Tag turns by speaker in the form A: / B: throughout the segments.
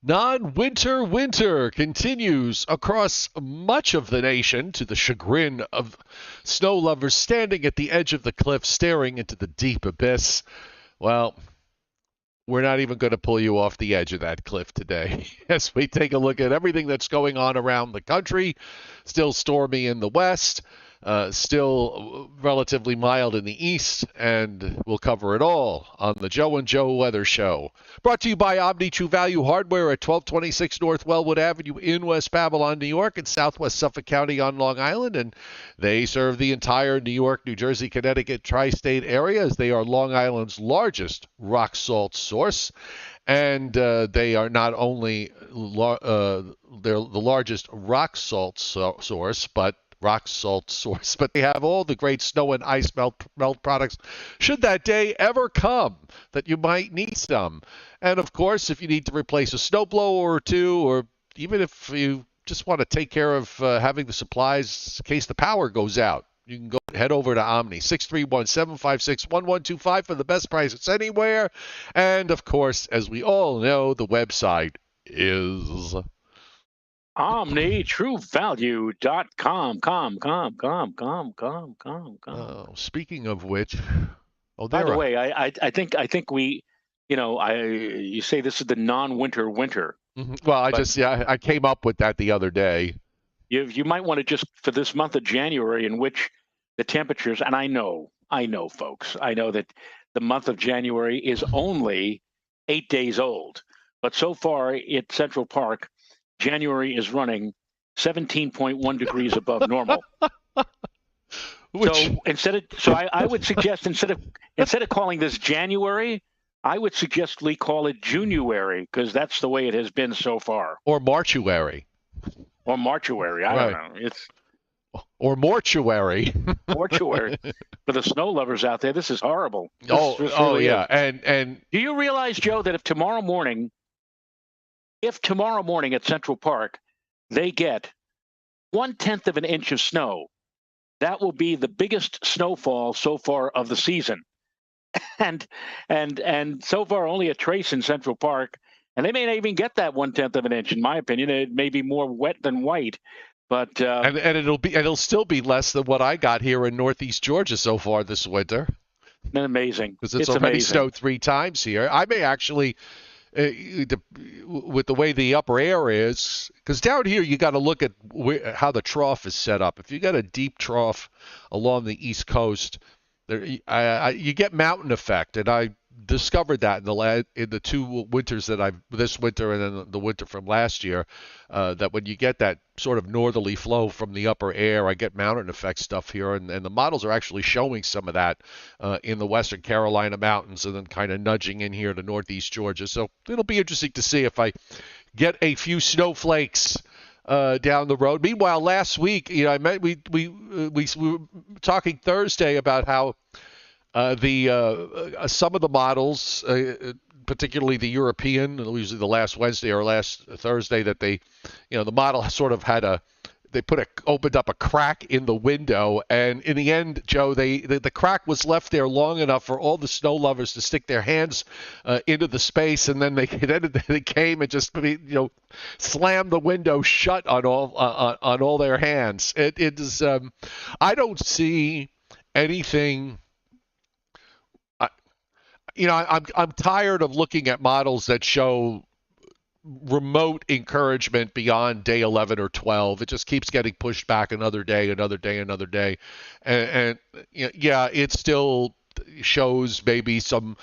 A: Non-winter winter continues across much of the nation to the chagrin of snow lovers standing at the edge of the cliff staring into the deep abyss. Well, we're not even going to pull you off the edge of that cliff today as we take a look at everything that's going on around the country. Still stormy in the west, still relatively mild in the east, and we'll cover it all on the Joe and Joe Weather Show. Brought to you by Omni True Value Hardware at 1226 North Wellwood Avenue in West Babylon, New York, and Southwest Suffolk County on Long Island. And they serve the entire New York, New Jersey, Connecticut tri-state area as they are Long Island's largest rock salt source. And they are not only they're the largest rock salt source, but they have all the great snow and ice melt products should that day ever come that you might need some. And of course, if you need to replace a snowblower or two, or even if you just want to take care of having the supplies in case the power goes out, you can head over to Omni, 631-756-1125 for the best prices anywhere. And of course, as we all know, the website is
B: OmniTrueValue.com.
A: Speaking of which,
B: by the way, I think we, you say this is the non-winter winter.
A: Mm-hmm. Well, I came up with that the other day.
B: You might want to just, for this month of January, in which the temperatures, and I know, folks, I know that the month of January is only 8 days old, but so far at Central Park, January is running 17.1 degrees above normal. I would suggest instead of calling this January, I would suggest we call it January, because that's the way it has been so far.
A: Or Marchuary.
B: Or Marchuary. I don't know.
A: Or mortuary.
B: Mortuary. For the snow lovers out there, this is horrible.
A: Yeah. And
B: do you realize, Joe, that if tomorrow morning at Central Park they get 1/10 of an inch of snow, that will be the biggest snowfall so far of the season. And so far only a trace in Central Park, and they may not even get that 1/10 of an inch. In my opinion, it may be more wet than white. But
A: and it'll still be less than what I got here in Northeast Georgia so far this winter.
B: Amazing,
A: because it's already snowed 3 times here. I may actually, with the way the upper air is, because down here you got to look at how the trough is set up. If you got a deep trough along the East Coast, you get mountain effect, and I discovered that in the 2 winters that this winter and then the winter from last year, that when you get that sort of northerly flow from the upper air, I get mountain effect stuff here, and the models are actually showing some of that in the Western Carolina mountains, and then kind of nudging in here to Northeast Georgia. So it'll be interesting to see if I get a few snowflakes down the road. Meanwhile, last week, we were talking Thursday about how some of the models, particularly the European, usually the last Wednesday or last Thursday, that the model sort of had opened up a crack in the window, and in the end, Joe, the crack was left there long enough for all the snow lovers to stick their hands into the space, and then they came and just slammed the window shut on all their hands. It is I don't see anything. I'm tired of looking at models that show remote encouragement beyond day 11 or 12. It just keeps getting pushed back another day. And it still shows maybe some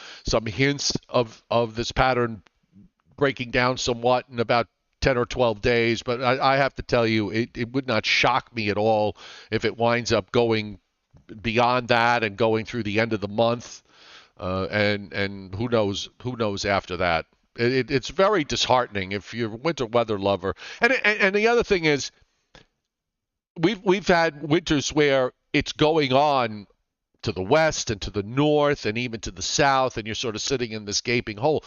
A: hints of this pattern breaking down somewhat in about 10 or 12 days. But I have to tell you, it would not shock me at all if it winds up going beyond that and going through the end of the month. And who knows after that. It's very disheartening if you're a winter weather lover. And the other thing is, we've had winters where it's going on to the west and to the north and even to the south, and you're sort of sitting in this gaping hole.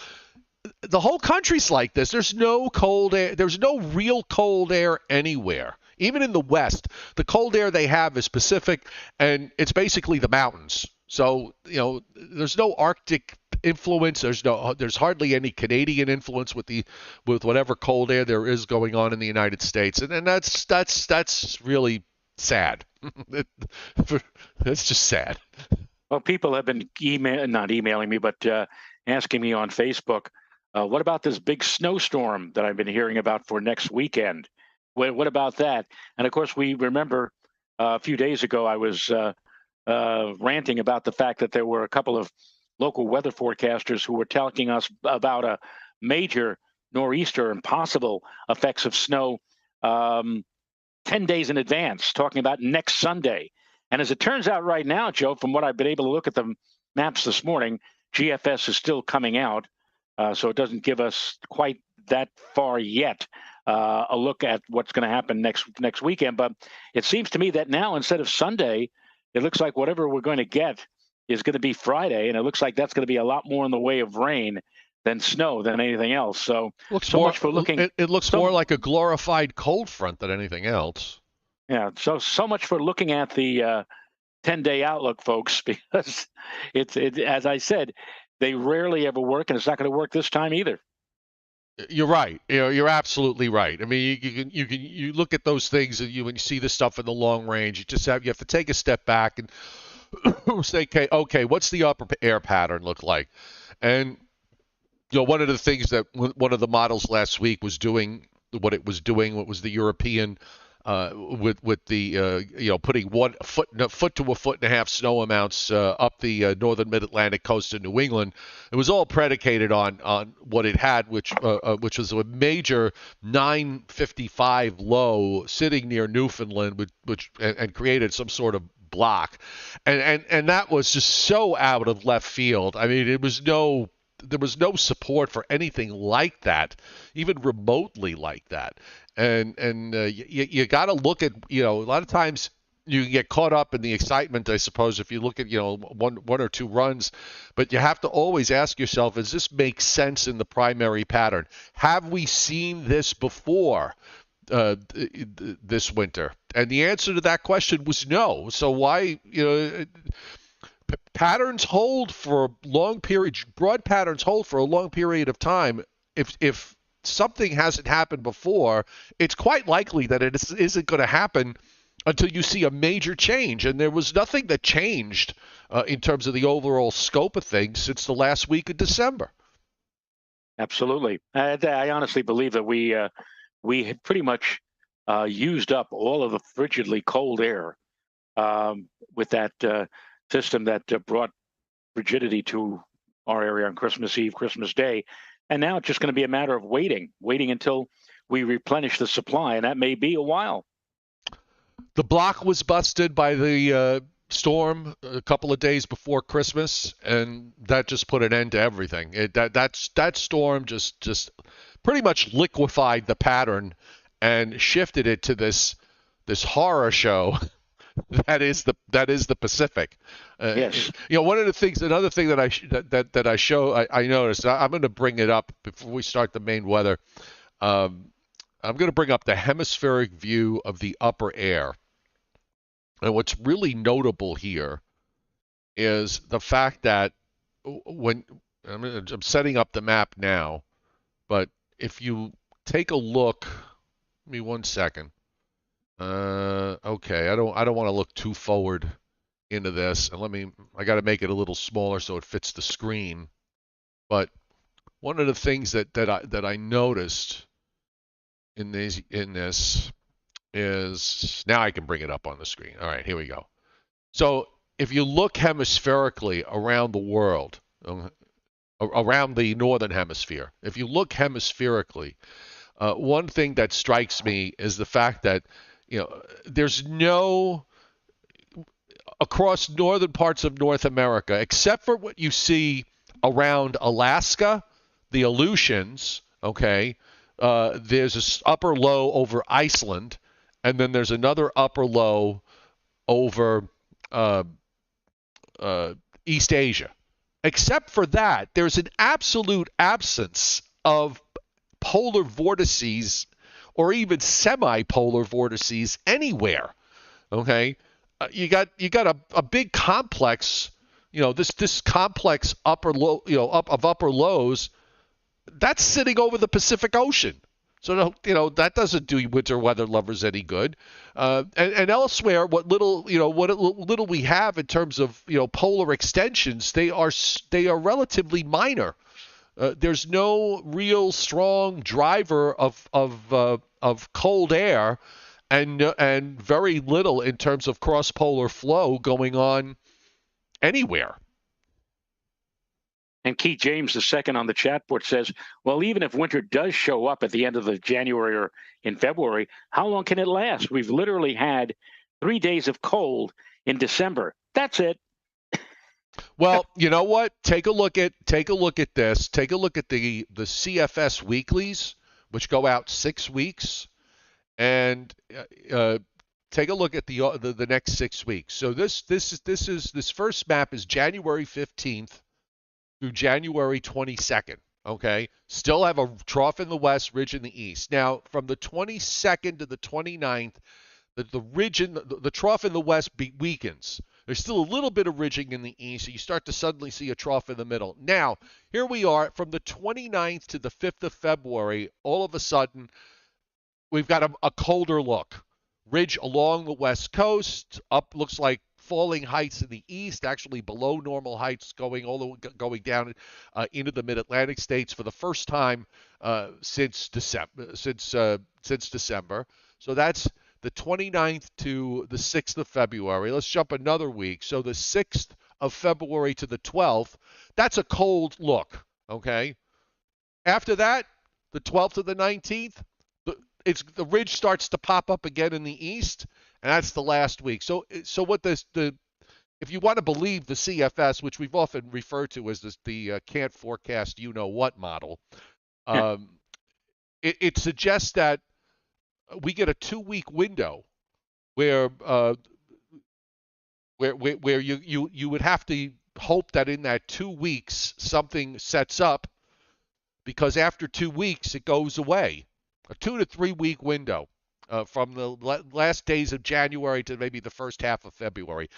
A: The whole country's like this. There's no cold air. There's no real cold air anywhere. Even in the west, the cold air they have is Pacific, and it's basically the mountains. So, there's no Arctic influence. There's hardly any Canadian influence with whatever cold air there is going on in the United States, and that's really sad. That's just sad.
B: Well, people have been not emailing me, but asking me on Facebook, what about this big snowstorm that I've been hearing about for next weekend? What about that? And of course, we remember a few days ago I was ranting about the fact that there were a couple of local weather forecasters who were telling us about a major nor'easter and possible effects of snow 10 days in advance, talking about next Sunday. And as it turns out right now, Joe, from what I've been able to look at the maps this morning, GFS is still coming out, so it doesn't give us quite that far yet a look at what's going to happen next weekend. But it seems to me that now, instead of Sunday, it looks like whatever we're going to get is going to be Friday, and it looks like that's going to be a lot more in the way of rain than snow than anything else. So much for looking.
A: It looks more like a glorified cold front than anything else.
B: Yeah, so much for looking at the 10-day outlook, folks, because it's as I said, they rarely ever work, and it's not going to work this time either.
A: You're right. You're absolutely right. I mean, you look at those things, and when you see the stuff in the long range, you have to take a step back and say, okay, what's the upper air pattern look like? And one of the things that one of the models last week was doing, what was the European. With the putting 1 foot to a foot and a half snow amounts up the northern mid-Atlantic coast of New England, it was all predicated on what it had, which was a major 955 low sitting near Newfoundland, which created some sort of block, and that was just so out of left field. I mean, there was no support for anything like that, even remotely like that. And you got to look at, a lot of times you can get caught up in the excitement, I suppose, if you look at, one or two runs, but you have to always ask yourself, does this make sense in the primary pattern? Have we seen this before this winter? And the answer to that question was no. So why, patterns hold for long periods, broad patterns hold for a long period of time. If something hasn't happened before, it's quite likely that it isn't going to happen until you see a major change. And there was nothing that changed in terms of the overall scope of things since the last week of December.
B: Absolutely. I honestly believe that we had pretty much used up all of the frigidly cold air with that system that brought frigidity to our area on Christmas Eve, Christmas Day. And now it's just going to be a matter of waiting until we replenish the supply, and that may be a while.
A: The block was busted by the storm a couple of days before Christmas, and that just put an end to everything. That storm just pretty much liquefied the pattern and shifted it to this horror show that is the Pacific.
B: Yes.
A: One of the things, another thing that I noticed. I'm going to bring it up before we start the main weather. I'm going to bring up the hemispheric view of the upper air, and what's really notable here is the fact that when I'm setting up the map now, but if you take a look, give me 1 second. Okay, I don't want to look too forward into this, and I got to make it a little smaller so it fits the screen. But one of the things that I noticed in this is, now I can bring it up on the screen. All right, here we go. So if you look hemispherically around the world, around the northern hemisphere, if you look hemispherically, one thing that strikes me is the fact that there's no, across northern parts of North America, except for what you see around Alaska, the Aleutians, okay, there's this upper low over Iceland, and then there's another upper low over East Asia. Except for that, there's an absolute absence of polar vortices or even semi-polar vortices anywhere. Okay, you got a big complex, this complex upper low, upper lows, that's sitting over the Pacific Ocean. So that doesn't do winter weather lovers any good. And elsewhere, what little we have in terms of polar extensions, they are relatively minor. There's no real strong driver of cold air, and very little in terms of cross polar flow going on anywhere.
B: And Keith James, the second on the chat board, says, well, even if winter does show up at the end of the January or in February, how long can it last? We've literally had 3 days of cold in December. That's it.
A: Well, you know what? Take a look at this. Take a look at the CFS weeklies, which go out 6 weeks, and take a look at the next 6 weeks. So this first map is January 15th through January 22nd. Okay, still have a trough in the west, ridge in the east. Now, from the 22nd to the 29th, the ridge in the trough in the west weakens. There's still a little bit of ridging in the east, so you start to suddenly see a trough in the middle. Now, here we are from the 29th to the 5th of February. All of a sudden, we've got a colder look. Ridge along the west coast, up looks like falling heights in the east, actually below normal heights, going down into the mid-Atlantic states for the first time since December. So that's the 29th to the 6th of February. Let's jump another week. So the 6th of February to the 12th, that's a cold look, okay? After that, the 12th to the 19th, the ridge starts to pop up again in the east, and that's the last week. So what if you want to believe the CFS, which we've often referred to as the can't forecast what model, it suggests that we get a 2-week window where you would have to hope that in that 2 weeks something sets up, because after 2 weeks it goes away. A 2 to 3 week window from the last days of January to maybe the first half of February.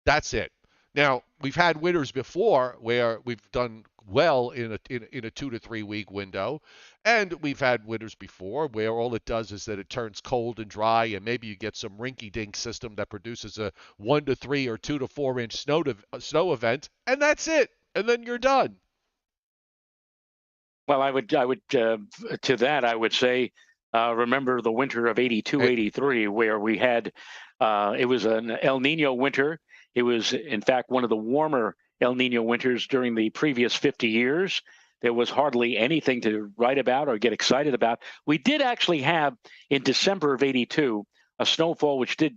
A: That's it. Now, we've had winters before where we've done well in a 2 to 3 week window, and we've had winters before where all it does is that it turns cold and dry, and maybe you get some rinky-dink system that produces a 1 to 3 or 2 to 4 inch snow event, and that's it. And then you're done.
B: Well, I would to that I would say, remember the winter of 82, 83, where we had it was an El Nino winter. It was, in fact, one of the warmer El Nino winters during the previous 50 years. There was hardly anything to write about or get excited about. We did actually have, in December of 82, a snowfall which did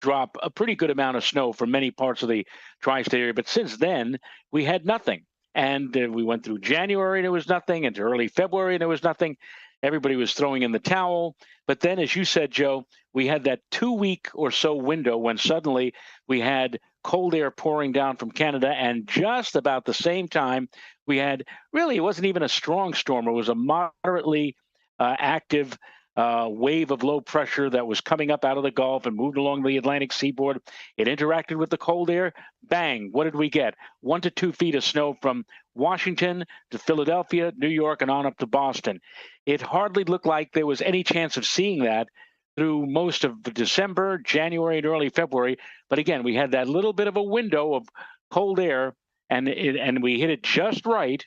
B: drop a pretty good amount of snow from many parts of the tri-state area. But since then, we had nothing. And we went through January and there was nothing, into early February and there was nothing. Everybody was throwing in the towel. But then, as you said, Joe, we had that 2-week or so window when suddenly we had cold air pouring down from Canada. And just about the same time, we had, really, it wasn't even a strong storm. It was a moderately active wave of low pressure that was coming up out of the Gulf and moved along the Atlantic seaboard. It interacted with the cold air. Bang, what did we get? 1 to 2 feet of snow from Washington to Philadelphia, New York, and on up to Boston. It hardly looked like there was any chance of seeing that through most of December, January, and early February. But again, we had that little bit of a window of cold air, and we hit it just right.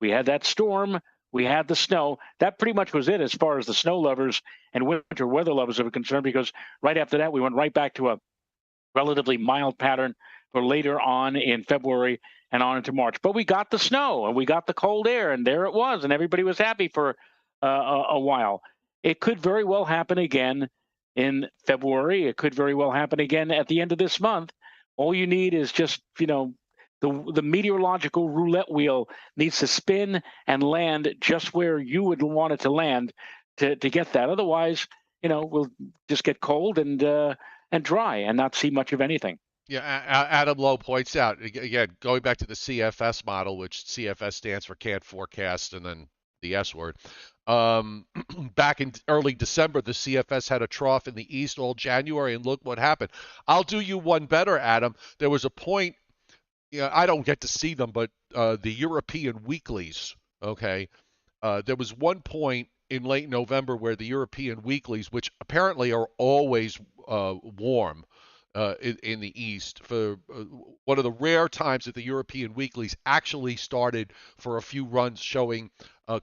B: We had that storm. We had the snow. That pretty much was it as far as the snow lovers and winter weather lovers are concerned, because right after that, we went right back to a relatively mild pattern for later on in February and on into March. But we got the snow and we got the cold air, and there it was, and everybody was happy for a while. It could very well happen again in February. It could very well happen again at the end of this month. All you need is just, the meteorological roulette wheel needs to spin and land just where you would want it to land to get that. Otherwise, we'll just get cold and dry and not see much of anything.
A: Yeah, Adam Lowe points out, again, going back to the CFS model, which CFS stands for can't forecast, and then the S word. Back in early December, the CFS had a trough in the east all January, and look what happened. I'll do you one better, Adam. There was a point Yeah, I don't get to see them, but the European weeklies, okay, there was one point in late November where the European weeklies, which apparently are always warm in the East, for one of the rare times that the European weeklies actually started for a few runs showing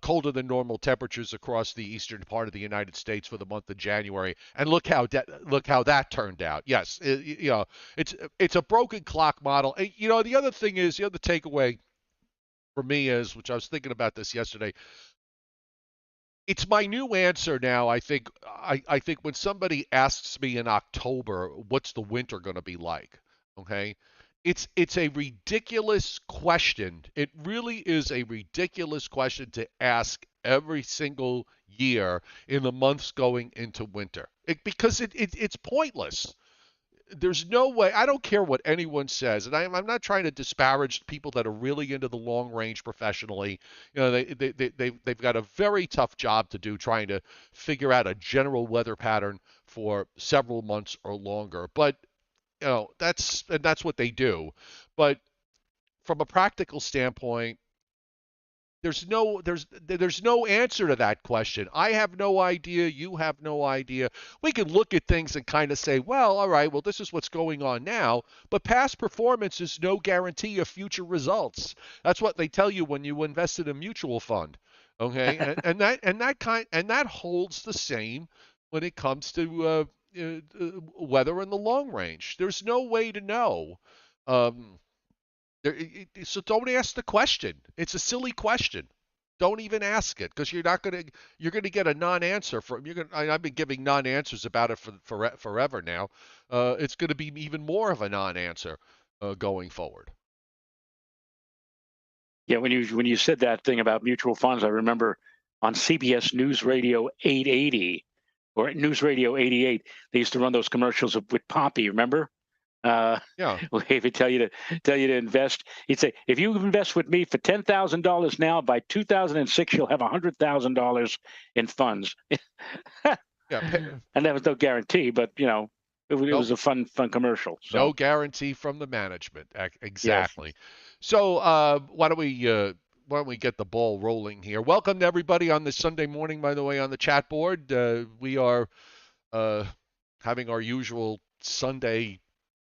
A: colder than normal temperatures across the eastern part of the United States for the month of January. And look how that turned out. Yes, it's a broken clock model. And, the other thing is, the other takeaway for me is, which I was thinking about this yesterday, it's my new answer now. I think when somebody asks me in October, what's the winter going to be like? Okay? It's a ridiculous question. It really is a ridiculous question to ask every single year in the months going into winter. Because it's pointless. There's no way. I don't care what anyone says, and I'm not trying to disparage people that are really into the long range professionally. They've got a very tough job to do trying to figure out a general weather pattern for several months or longer. But that's what they do. But from a practical standpoint, there's no answer to that question. I have no idea. You have no idea. We can look at things and kind of say, well, all right, well, this is what's going on now. But past performance is no guarantee of future results. That's what they tell you when you invest in a mutual fund. Okay, and that holds the same when it comes to weather in the long range. There's no way to know. Um, so don't ask the question. It's a silly question. Don't even ask it because you're gonna get a non-answer from you're gonna. I've been giving non-answers about it for forever now. It's gonna be even more of a non-answer going forward.
B: Yeah, when you said that thing about mutual funds, I remember on CBS News Radio 880 or News Radio 88, they used to run those commercials with Poppy. Remember? Uh,
A: Yeah,
B: he would tell you to invest. He'd say, if you invest with me for $10,000 now, by 2006 you'll have $100,000 in funds.
A: yeah.
B: And that was no guarantee, but it
A: Nope.
B: was a fun commercial.
A: No
B: So
A: guarantee from the management.
B: yes,
A: Exactly. So why don't we get the ball rolling here? Welcome to everybody on this Sunday morning. By the way, on the chat board, we are uh, having our usual Sunday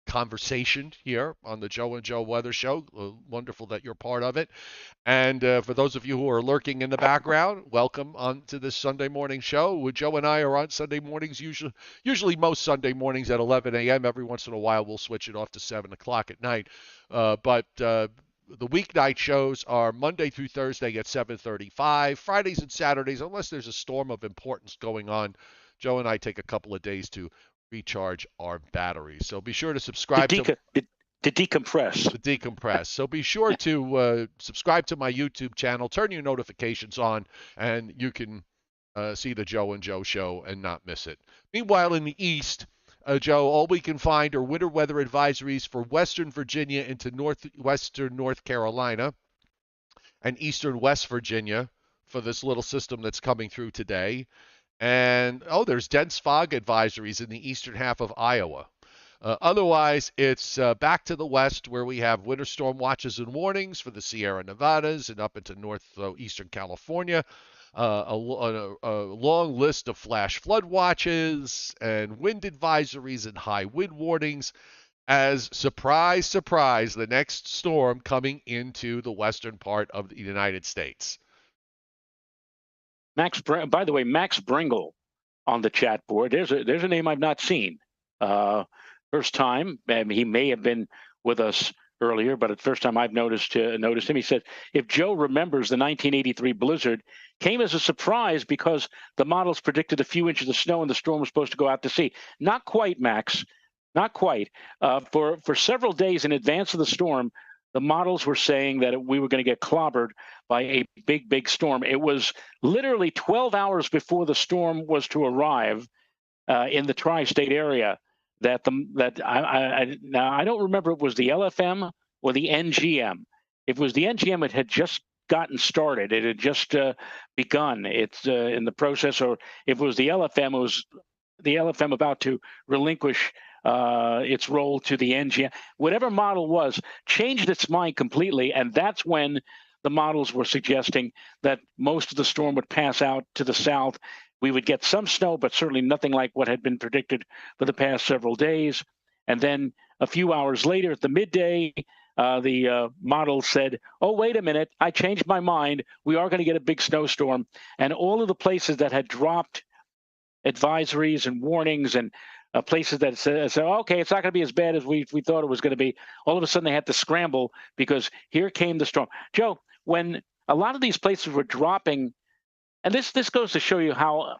A: conversation here on the Joe and Joe Weather Show. Wonderful that you're part of it. And for those of you who are lurking in the background, welcome on to this Sunday morning show. Joe and I are on Sunday mornings, usually most Sunday mornings at 11 a.m. Every once in a while, we'll switch it off to 7 o'clock at night. But the weeknight shows are Monday through Thursday at 7:35. Fridays and Saturdays, unless there's a storm of importance going on, Joe and I take a couple of days to recharge our batteries. So be sure to
B: to,
A: subscribe to
B: decompress.
A: decompress. So be sure to subscribe to my YouTube channel, turn your notifications on, and you can see the Joe and Joe show and not miss it. Meanwhile, in the East, Joe, all we can find are winter weather advisories for Western Virginia into northwestern North Carolina and eastern West Virginia for this little system that's coming through today. And there's dense fog advisories in the eastern half of Iowa. Otherwise, it's back to the west where we have winter storm watches and warnings for the Sierra Nevadas and up into northeastern California. A long list of flash flood watches and wind advisories and high wind warnings as, surprise, surprise, the next storm coming into the western part of the United States.
B: By the way, Max Bringle on the chat board. There's a name I've not seen. First time. He may have been with us earlier, but the first time I've noticed him. He said, if Joe remembers, the 1983 blizzard came as a surprise because the models predicted a few inches of snow and the storm was supposed to go out to sea. Not quite, Max. Not quite. For several days in advance of the storm, the models were saying that we were going to get clobbered by a big storm. It was literally 12 hours before the storm was to arrive in the tri-state area now I don't remember if it was the LFM or the NGM. If it was the NGM, it had just gotten started. It had just begun. It's in the process. Or if it was the LFM, it was the LFM about to relinquish its role to the NGM. Whatever model was, changed its mind completely, and that's when the models were suggesting that most of the storm would pass out to the south. We would get some snow, but certainly nothing like what had been predicted for the past several days. And then a few hours later, at the midday, the model said, oh, wait a minute, I changed my mind. We are going to get a big snowstorm. And all of the places that had dropped advisories and warnings and places that said, okay, it's not going to be as bad as we thought it was going to be, all of a sudden they had to scramble because here came the storm. Joe, when a lot of these places were dropping, and this goes to show you how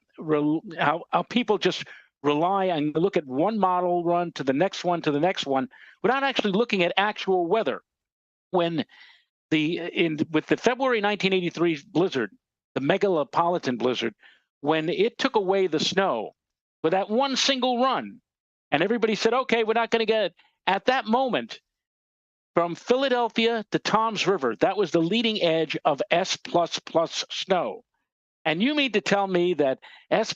B: people just rely and look at one model run to the next one without actually looking at actual weather. When with the February 1983 blizzard, the megalopolitan blizzard, when it took away the snow with that one single run, and everybody said, okay, we're not going to get it. At that moment, from Philadelphia to Toms River, that was the leading edge of S++ snow. And you mean to tell me that S++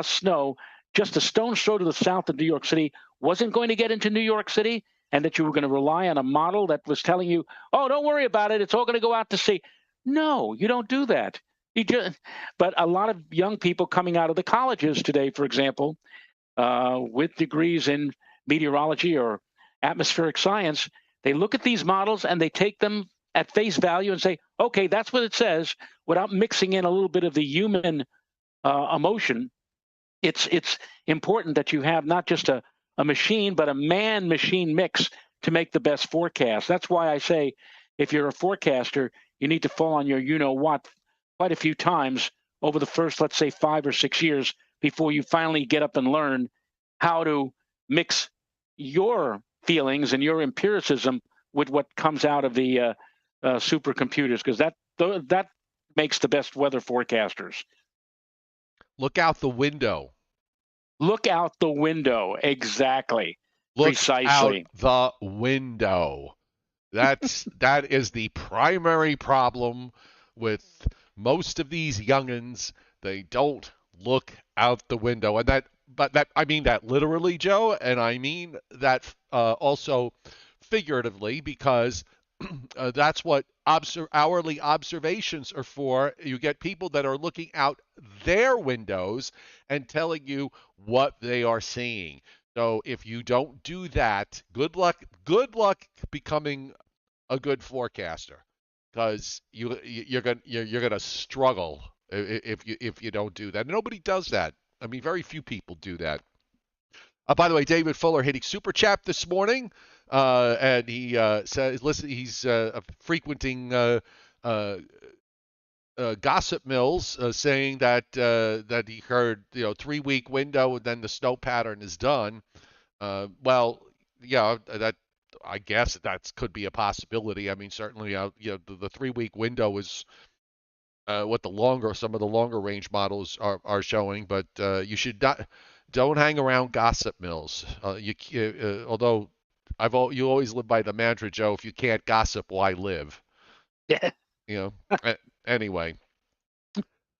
B: snow, just a stone's throw to the south of New York City, wasn't going to get into New York City, and that you were going to rely on a model that was telling you, oh, don't worry about it, it's all going to go out to sea? No, you don't do that. But a lot of young people coming out of the colleges today, for example, with degrees in meteorology or atmospheric science, they look at these models and they take them at face value and say, okay, that's what it says, without mixing in a little bit of the human emotion. It's important that you have not just a machine, but a man-machine mix to make the best forecast. That's why I say, if you're a forecaster, you need to fall on your you-know-what quite a few times over the first, let's say, 5 or 6 years before you finally get up and learn how to mix your feelings and your empiricism with what comes out of the supercomputers, because that makes the best weather forecasters.
A: Look out the window.
B: Look out the window. Exactly.
A: Look
B: Precisely.
A: out the window. That is the primary problem with most of these youngins. They don't look out the window, and that I mean that literally, Joe, and I mean that also figuratively, because that's what hourly observations are for. You get people that are looking out their windows and telling you what they are seeing. So if you don't do that, good luck becoming a good forecaster, because you're gonna struggle if you don't do that. Nobody does that. I mean, very few people do that. By the way, David Fuller hitting Super Chat this morning, and he says, listen, he's frequenting gossip mills, saying that he heard 3-week window and then the snow pattern is done. Well, yeah, that I guess that could be a possibility. I mean, certainly, the 3-week window is what some of the longer range models are showing, but you should don't hang around gossip mills. Although you always live by the mantra, Joe, if you can't gossip, why live?
B: Yeah.
A: Anyway,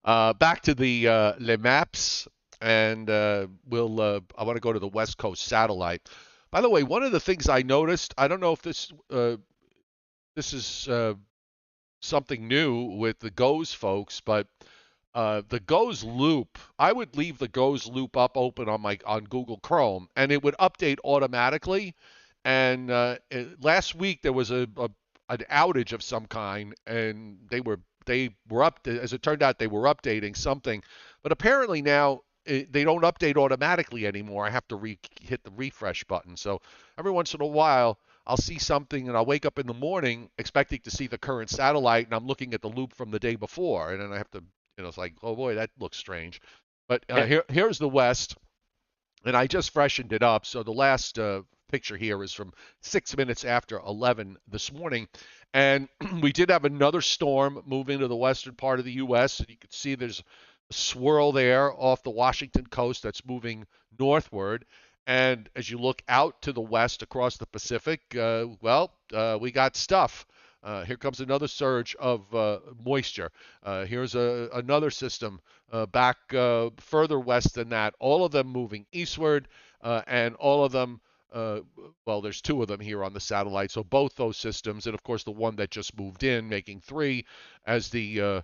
A: back to the Le Maps, and I want to go to the West Coast satellite. By the way, one of the things I noticed, I don't know if this is something new with the GOES folks, but the GOES loop, I would leave the GOES loop open on Google Chrome, and it would update automatically. And last week there was an outage of some kind, and they were up. As it turned out, they were updating something, but apparently now they don't update automatically anymore. I have to hit the refresh button. So every once in a while, I'll see something, and I'll wake up in the morning expecting to see the current satellite, and I'm looking at the loop from the day before, and then I have to, it's like, oh boy, that looks strange. But here's the West, and I just freshened it up. So the last picture here is from 6 minutes after 11 this morning, and we did have another storm move into the western part of the U.S., and you can see there's a swirl there off the Washington coast that's moving northward. And as you look out to the west across the Pacific, we got stuff. Here comes another surge of moisture. Here's another system back further west than that. All of them moving eastward. and all of them. Well, there's two of them here on the satellite, so both those systems, and of course the one that just moved in, making three, as the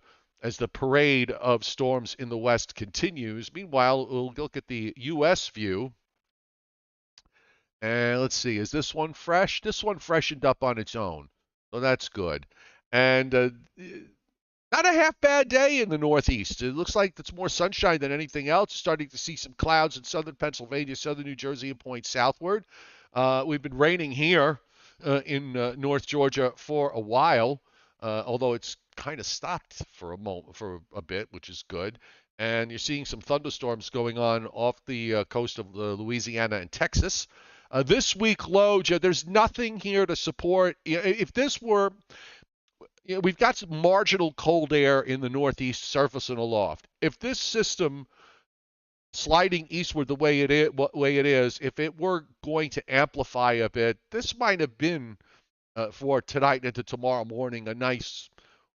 A: parade of storms in the west continues. Meanwhile, we'll look at the U.S. view, and let's see, is this one fresh? This one freshened up on its own, so that's good. And not a half bad day in the Northeast. It looks like it's more sunshine than anything else. Starting to see some clouds in southern Pennsylvania, southern New Jersey, and points southward. We've been raining here in North Georgia for a while, although it's kind of stopped for a moment, for a bit, which is good. And you're seeing some thunderstorms going on off the coast of Louisiana and Texas. This week, low, there's nothing here to support. If this were, we've got some marginal cold air in the Northeast surface and aloft. If this system sliding eastward the way it is, if it were going to amplify a bit, this might have been for tonight into tomorrow morning a nice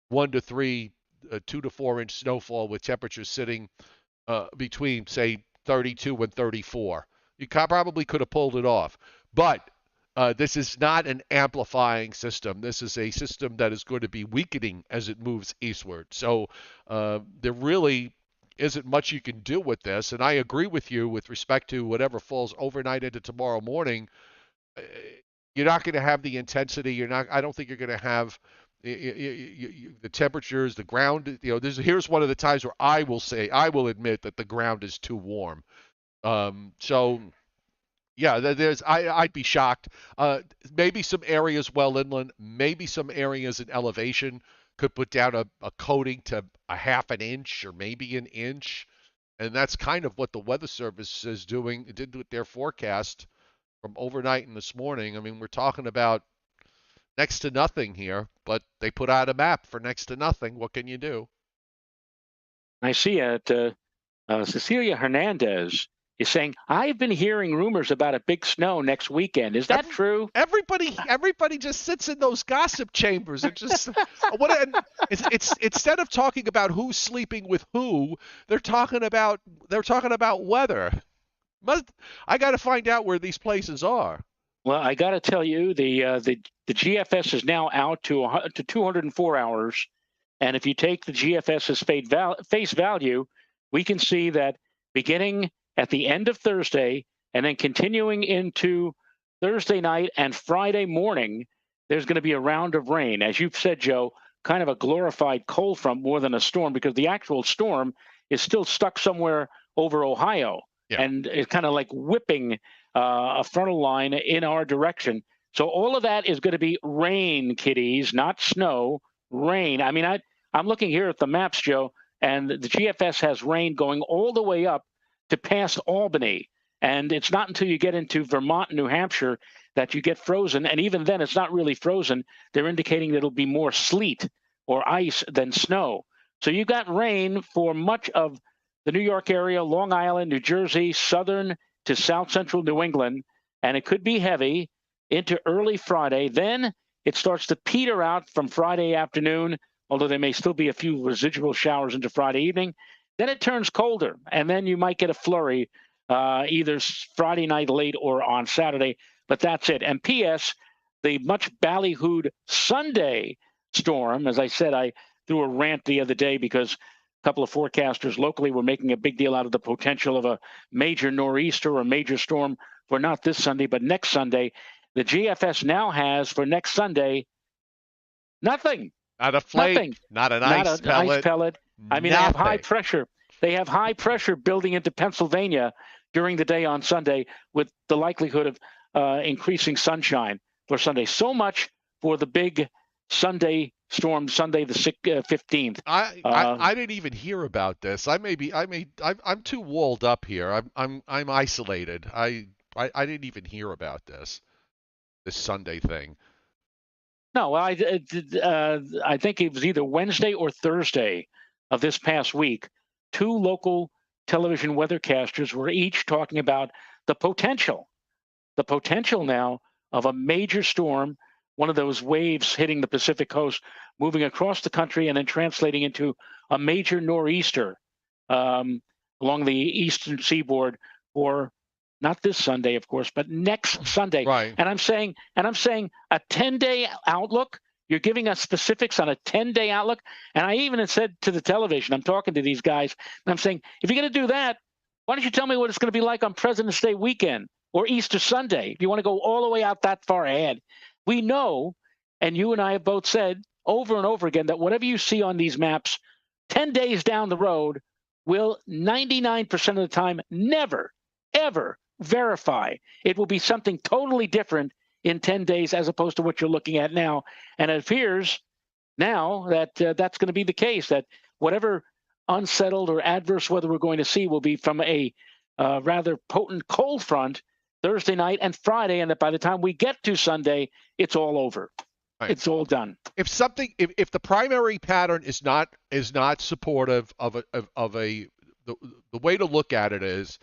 A: 1 to 3, 2 to 4 inch snowfall with temperatures sitting between, say, 32 and 34. You probably could have pulled it off. But this is not an amplifying system. This is a system that is going to be weakening as it moves eastward. So there really isn't much you can do with this. And I agree with you with respect to whatever falls overnight into tomorrow morning. You're not going to have the intensity. I don't think you're going to have the temperatures, the ground. Here's one of the times where I will admit that the ground is too warm. So yeah, I'd be shocked. Maybe some areas well inland, maybe some areas in elevation could put down a coating to a half an inch or maybe an inch, and that's kind of what the Weather Service is doing. It did with their forecast from overnight and this morning. I mean, we're talking about next to nothing here, but they put out a map for next to nothing. What can you do?
B: I see it. Cecilia Hernandez is saying, I've been hearing rumors about a big snow next weekend. Is that true?
A: Everybody just sits in those gossip chambers. It just it's instead of talking about who's sleeping with who, they're talking about weather. I got to find out where these places are.
B: Well, I got to tell you, the GFS is now out to 204 hours, and if you take the GFS's face value, we can see that beginning at the end of Thursday and then continuing into Thursday night and Friday morning, there's going to be a round of rain. As you've said, Joe, kind of a glorified cold front more than a storm, because the actual storm is still stuck somewhere over Ohio. Yeah. And it's kind of like whipping a frontal line in our direction. So all of that is going to be rain, kiddies, not snow, rain. I mean, I'm looking here at the maps, Joe, and the GFS has rain going all the way up to past Albany. And it's not until you get into Vermont and New Hampshire that you get frozen. And even then, it's not really frozen. They're indicating that it'll be more sleet or ice than snow. So you got rain for much of the New York area, Long Island, New Jersey, southern to south central New England. And it could be heavy into early Friday. Then it starts to peter out from Friday afternoon, although there may still be a few residual showers into Friday evening. Then it turns colder, and then you might get a flurry either Friday night late or on Saturday, but that's it. And P.S., the much ballyhooed Sunday storm, as I said, I threw a rant the other day because a couple of forecasters locally were making a big deal out of the potential of a major nor'easter or a major storm for not this Sunday, but next Sunday. The GFS now has for next Sunday nothing.
A: Not a flake,
B: nothing.
A: Not an ice pellet.
B: I mean, they have high pressure. They have high pressure building into Pennsylvania during the day on Sunday, with the likelihood of increasing sunshine for Sunday. So much for the big Sunday storm, Sunday the 15th.
A: I didn't even hear about this. I'm too walled up here. I'm isolated. I didn't even hear about this Sunday thing.
B: No, well, I think it was either Wednesday or Thursday of this past week. Two local television weathercasters were each talking about the potential now of a major storm, one of those waves hitting the Pacific coast, moving across the country and then translating into a major nor'easter along the eastern seaboard for not this Sunday, of course, but next Sunday.
A: Right.
B: And I'm saying a 10-day outlook. You're giving us specifics on a 10-day outlook. And I even said to the television, I'm talking to these guys, and I'm saying, if you're going to do that, why don't you tell me what it's going to be like on President's Day weekend or Easter Sunday? If you want to go all the way out that far ahead, we know, and you and I have both said over and over again, that whatever you see on these maps 10 days down the road will 99% of the time never, ever verify. It will be something totally different in 10 days as opposed to what you're looking at now. And it appears now that that's going to be the case, that whatever unsettled or adverse weather we're going to see will be from a rather potent cold front Thursday night and Friday, and that by the time we get to Sunday, it's all over. Right. It's all done.
A: If the primary pattern is not supportive of the way to look at it is,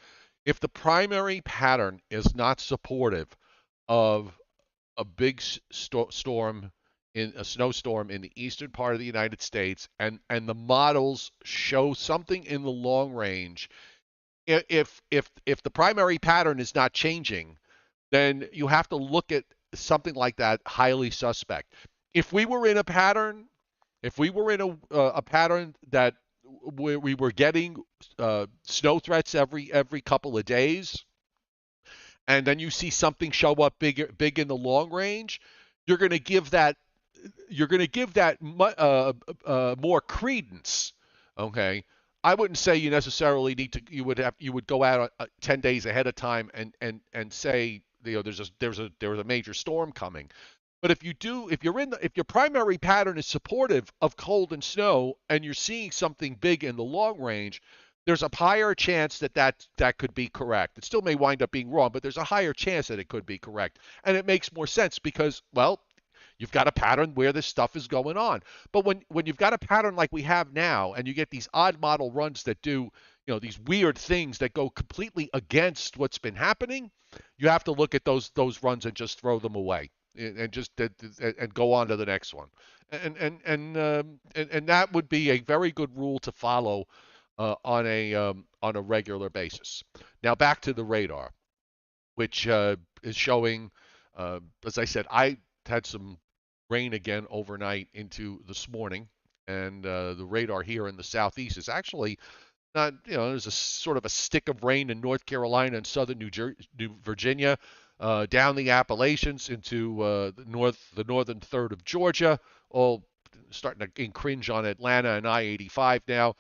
A: if the primary pattern is not supportive of a big storm, in a snowstorm in the eastern part of the United States, and the models show something in the long range, if the primary pattern is not changing, then you have to look at something like that highly suspect. If we were in a pattern, a pattern that we were getting snow threats every couple of days, and then you see something show up big in the long range, you're going to give that more credence. Okay, I wouldn't say you necessarily need to. You would go out 10 days ahead of time and say, there's a major storm coming. But if your primary pattern is supportive of cold and snow, and you're seeing something big in the long range, there's a higher chance that could be correct. It still may wind up being wrong, but there's a higher chance that it could be correct. And it makes more sense because, well, you've got a pattern where this stuff is going on. But when you've got a pattern like we have now, and you get these odd model runs that do, these weird things that go completely against what's been happening, you have to look at those runs and just throw them away and go on to the next one. And that would be a very good rule to follow on a regular basis. Now back to the radar, which is showing, as I said, I had some rain again overnight into this morning, and the radar here in the southeast is actually not, there's a sort of a stick of rain in North Carolina and southern New Virginia, down the Appalachians into the northern third of Georgia, all starting to encringe on Atlanta and I-85 now,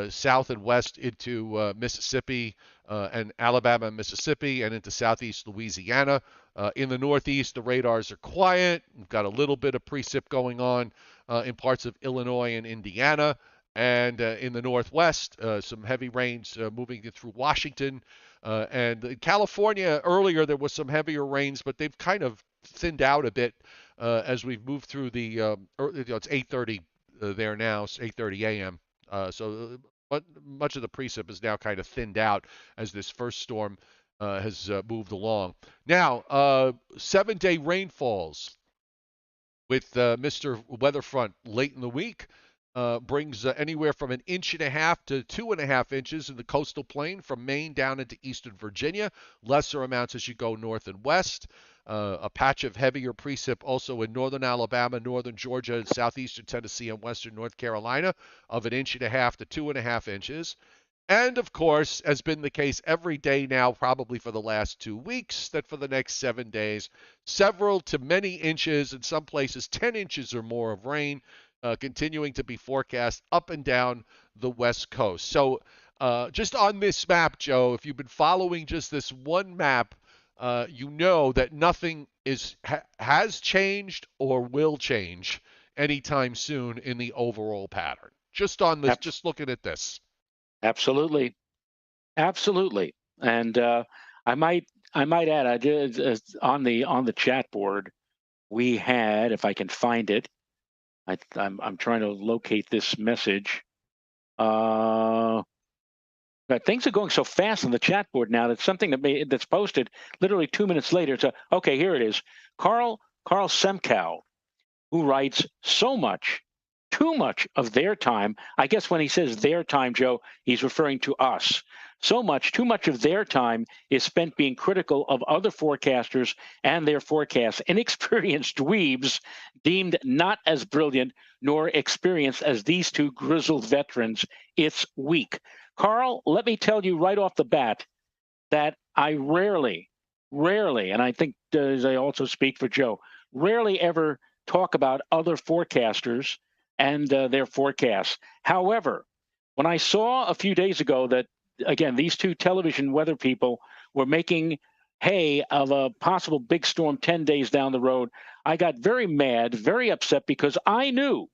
A: south and west into Mississippi and Alabama and Mississippi, and into southeast Louisiana. In the northeast, the radars are quiet. We've got a little bit of precip going on in parts of Illinois and Indiana. And in the northwest, some heavy rains moving through Washington. And in California, earlier there was some heavier rains, but they've kind of thinned out a bit as we've moved through the, it's 8:30 there now, it's 8:30 a.m. But much of the precip is now kind of thinned out as this first storm has moved along. Now, 7-day rainfalls with Mr. Weatherfront late in the week brings anywhere from 1.5 inches to 2.5 inches in the coastal plain from Maine down into eastern Virginia. Lesser amounts as you go north and west. A patch of heavier precip also in northern Alabama, northern Georgia, southeastern Tennessee, and western North Carolina of 1.5 inches to 2.5 inches. And, of course, has been the case every day now, probably for the last 2 weeks, that for the next 7 days, several to many inches, in some places 10 inches or more of rain, continuing to be forecast up and down the West Coast. So just on this map, Joe, if you've been following just this one map, you know that nothing has changed or will change anytime soon in the overall pattern. Just on this, just looking at this.
B: Absolutely. And I might add, I did on the chat board, we had, if I can find it, I'm trying to locate this message. Things are going so fast on the chat board now that something that's posted literally 2 minutes later. So okay, here it is. Carl Semkow, who writes so much, too much of their time. I guess when he says their time, Joe, he's referring to us. too much of their time is spent being critical of other forecasters and their forecasts. Inexperienced dweebs deemed not as brilliant nor experienced as these two grizzled veterans. It's weak. Carl, let me tell you right off the bat that I rarely, and I think as I also speak for Joe, rarely ever talk about other forecasters and their forecasts. However, when I saw a few days ago that, again, these two television weather people were making hay of a possible big storm 10 days down the road, I got very mad, very upset, because I knew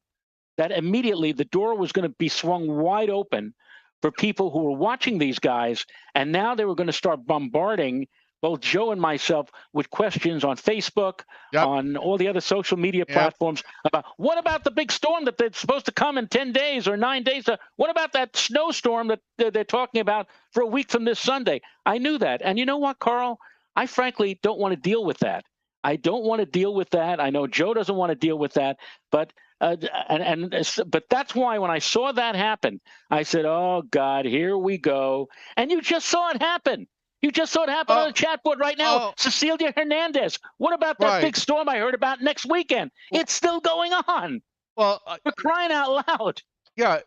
B: that immediately the door was going to be swung wide open for people who were watching these guys. And now they were going to start bombarding both Joe and myself with questions on Facebook,
A: Yep.
B: on all the other social media
A: Yep.
B: platforms about what about the big storm that that's supposed to come in 10 days or 9 days? What about that snowstorm that they're talking about for a week from this Sunday? I knew that. And you know what, Carl? I frankly don't want to deal with that. I don't want to deal with that. I know Joe doesn't want to deal with that, but but that's why when I saw that happen, I said, "Oh God, here we go!" And you just saw it happen. You just saw it happen on the chat board right now. Cecilia Hernandez. What about that big storm I heard about next weekend? It's still going on.
A: Well,
B: we're crying out loud.
A: Yeah,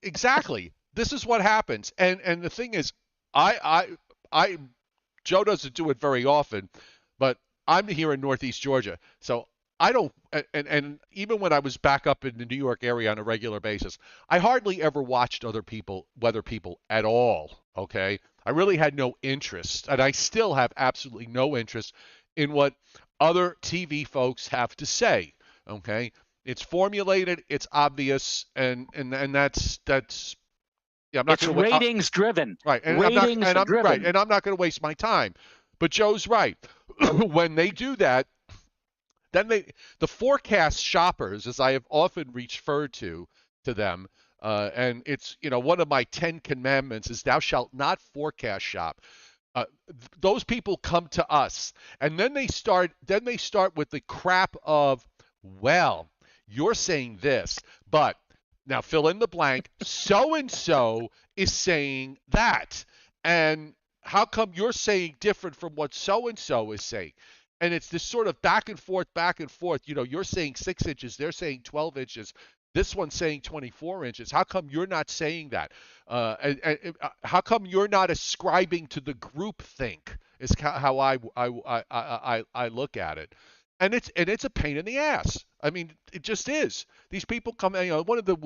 A: exactly. This is what happens, and the thing is, Joe doesn't do it very often, but I'm here in Northeast Georgia, so I don't, and even when I was back up in the New York area on a regular basis, I hardly ever watched weather people at all, okay? I really had no interest, and I still have absolutely no interest in what other TV folks have to say, okay? It's formulated, it's obvious, and that's yeah, I'm not
B: it's ratings driven.
A: Right, and
B: ratings driven.
A: Right, and I'm not going to waste my time. But Joe's right. When they do that, then the forecast shoppers, as I have often referred to them, and it's one of my 10 commandments is thou shalt not forecast shop. Those people come to us, and then they start with the crap of, well, you're saying this, but now fill in the blank, so and so is saying that, and how come you're saying different from what so and so is saying? And it's this sort of back and forth. You're saying 6 inches, they're saying 12 inches. This one's saying 24 inches. How come you're not saying that? How come you're not ascribing to the group think? Is how I look at it, and it's a pain in the ass. I mean, it just is. These people come. One of the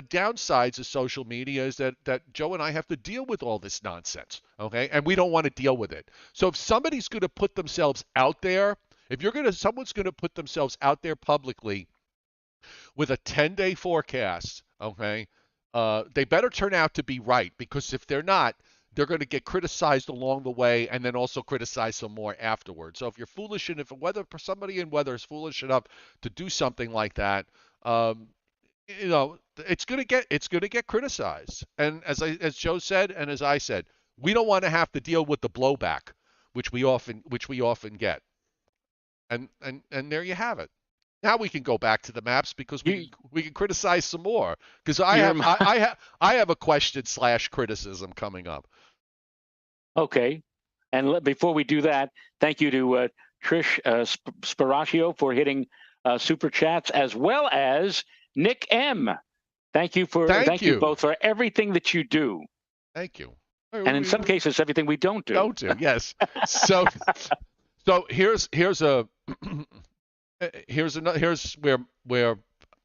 A: downsides of social media is that Joe and I have to deal with all this nonsense, okay? And we don't want to deal with it. So if somebody's going to put themselves out there, someone's going to put themselves out there publicly with a 10-day forecast, okay? They better turn out to be right, because if they're not, they're going to get criticized along the way and then also criticized some more afterwards. So if you're foolish, and if somebody in weather is foolish enough to do something like that, it's going to get criticized. And as Joe said, and as I said, we don't want to have to deal with the blowback, which we often get. And there you have it. Now we can go back to the maps, because we can criticize some more, because I have a question / criticism coming up.
B: Okay, and before we do that, thank you to Trish Sparaccio for hitting super chats, as well as Nick M. Thank you both for everything that you do.
A: Thank you.
B: And in some cases, everything we don't do.
A: Don't do, yes. So here's where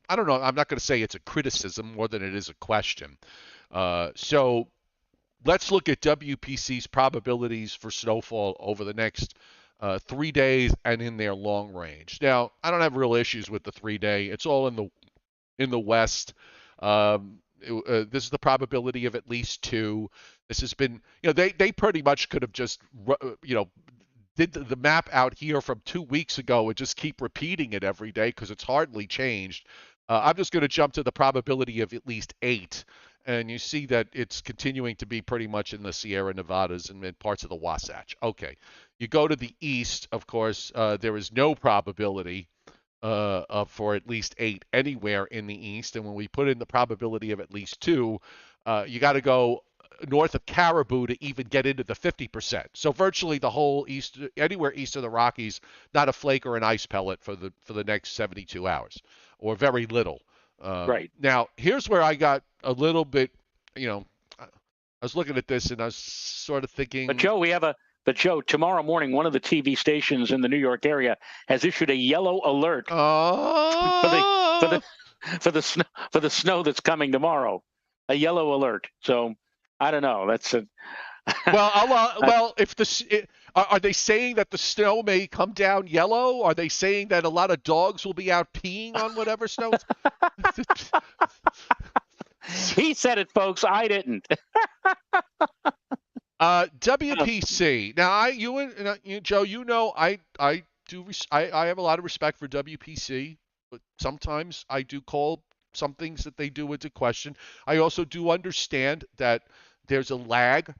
A: I don't know. I'm not going to say it's a criticism more than it is a question. So let's look at WPC's probabilities for snowfall over the next 3 days and in their long range. Now, I don't have real issues with the 3-day. It's all in the west. This is the probability of at least 2. This has been, they pretty much could have just, did the map out here from 2 weeks ago and just keep repeating it every day, because it's hardly changed. I'm just going to jump to the probability of at least 8. And you see that it's continuing to be pretty much in the Sierra Nevadas and in parts of the Wasatch. Okay. You go to the east, of course, there is no probability for at least 8 anywhere in the east. And when we put in the probability of at least 2, you got to go north of Caribou to even get into the 50%. So virtually the whole east, anywhere east of the Rockies, not a flake or an ice pellet for the next 72 hours, or very little.
B: Right.
A: Now, here's where I got a little bit, I was looking at this and I was sort of
B: But
A: thinking,
B: Joe, tomorrow morning, one of the TV stations in the New York area has issued a yellow alert for the for the for the snow that's coming tomorrow. A yellow alert. So I don't know. That's a
A: well, if are they saying that the snow may come down yellow? Are they saying that a lot of dogs will be out peeing on whatever snow?
B: He said it, folks. I didn't.
A: WPC. Now, Joe, I have a lot of respect for WPC, but sometimes I do call some things that they do into question. I also do understand that there's a lag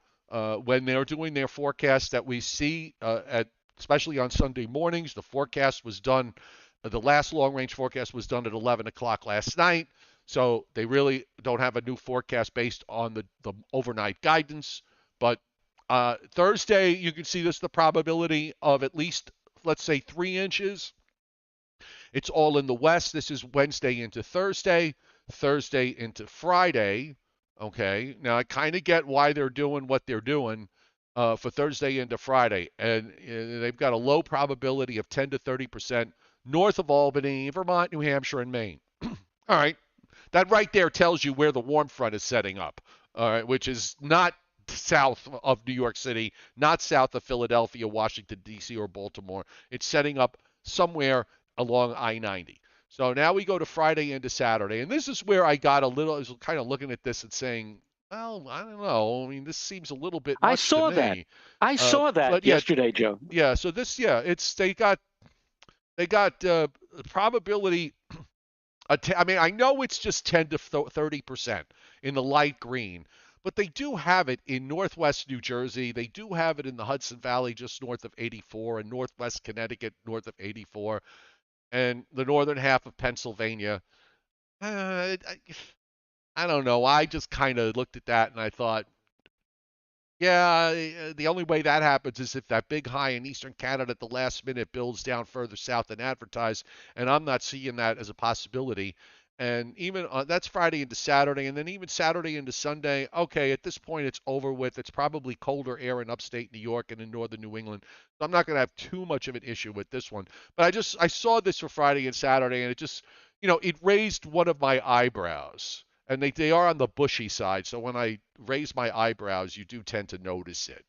A: when they're doing their forecast that we see especially on Sunday mornings. The forecast was done. The last long-range forecast was done at 11 o'clock last night, so they really don't have a new forecast based on the overnight guidance. But Thursday, you can see the probability of at least, let's say, 3 inches. It's all in the west. This is Wednesday into Thursday, Thursday into Friday. Okay, now I kind of get why they're doing what they're doing for Thursday into Friday. And they've got a low probability of 10 to 30% north of Albany, Vermont, New Hampshire, and Maine. All right, that right there tells you where the warm front is setting up, all right, which is not south of New York City, not south of Philadelphia, Washington, D.C., or Baltimore. It's setting up somewhere along I-90. So now we go to Friday into Saturday. And this is where I was kind of looking at this and saying, well, I don't know. I mean, this seems a little bit much to me.
B: I saw that yesterday, Joe.
A: Yeah, so they got probability. I mean, I know it's just 10 to 30% in the light green, but they do have it in northwest New Jersey. They do have it in the Hudson Valley just north of 84, and northwest Connecticut north of 84, and the northern half of Pennsylvania. I don't know. I just kind of looked at that and I thought, yeah, the only way that happens is if that big high in eastern Canada at the last minute builds down further south than advertised, and I'm not seeing that as a possibility. And even that's Friday into Saturday, and then even Saturday into Sunday. Okay, at this point it's over with. It's probably colder air in upstate New York and in northern New England, so I'm not going to have too much of an issue with this one. But I saw this for Friday and Saturday, and it just it raised one of my eyebrows. And they are on the bushy side, so when I raise my eyebrows, you do tend to notice it.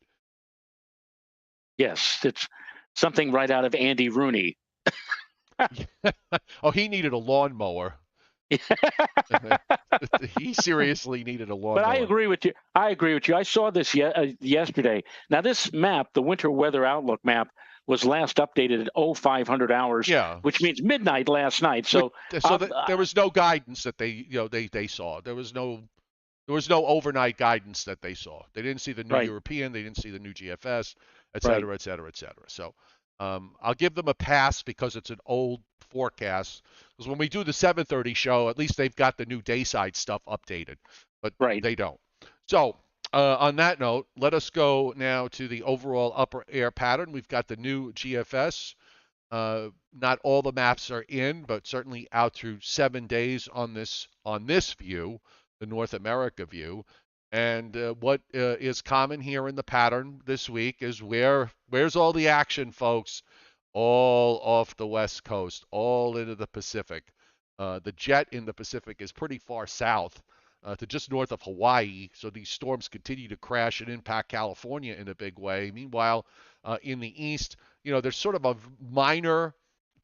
B: Yes, it's something right out of Andy Rooney.
A: Oh, he needed a lawnmower. He seriously needed a lawnmower.
B: But I agree with you. I saw this yesterday. Now, this map, the winter weather outlook map, was last updated at 0500 hours, which means midnight last night. So
A: there was no guidance that they saw. There was no overnight guidance that they saw. They didn't see the new European. They didn't see the new GFS, et cetera, et cetera, et cetera. So I'll give them a pass because it's an old forecast. Because when we do the 7:30 show, at least they've got the new dayside stuff updated, but they don't. So on that note, let us go now to the overall upper air pattern. We've got the new GFS. Not all the maps are in, but certainly out through 7 days on this view, the North America view. And what is common here in the pattern this week is where's all the action, folks? All off the West Coast, all into the Pacific. The jet in the Pacific is pretty far south to just north of Hawaii, so these storms continue to crash and impact California in a big way. Meanwhile, in the east, there's sort of a minor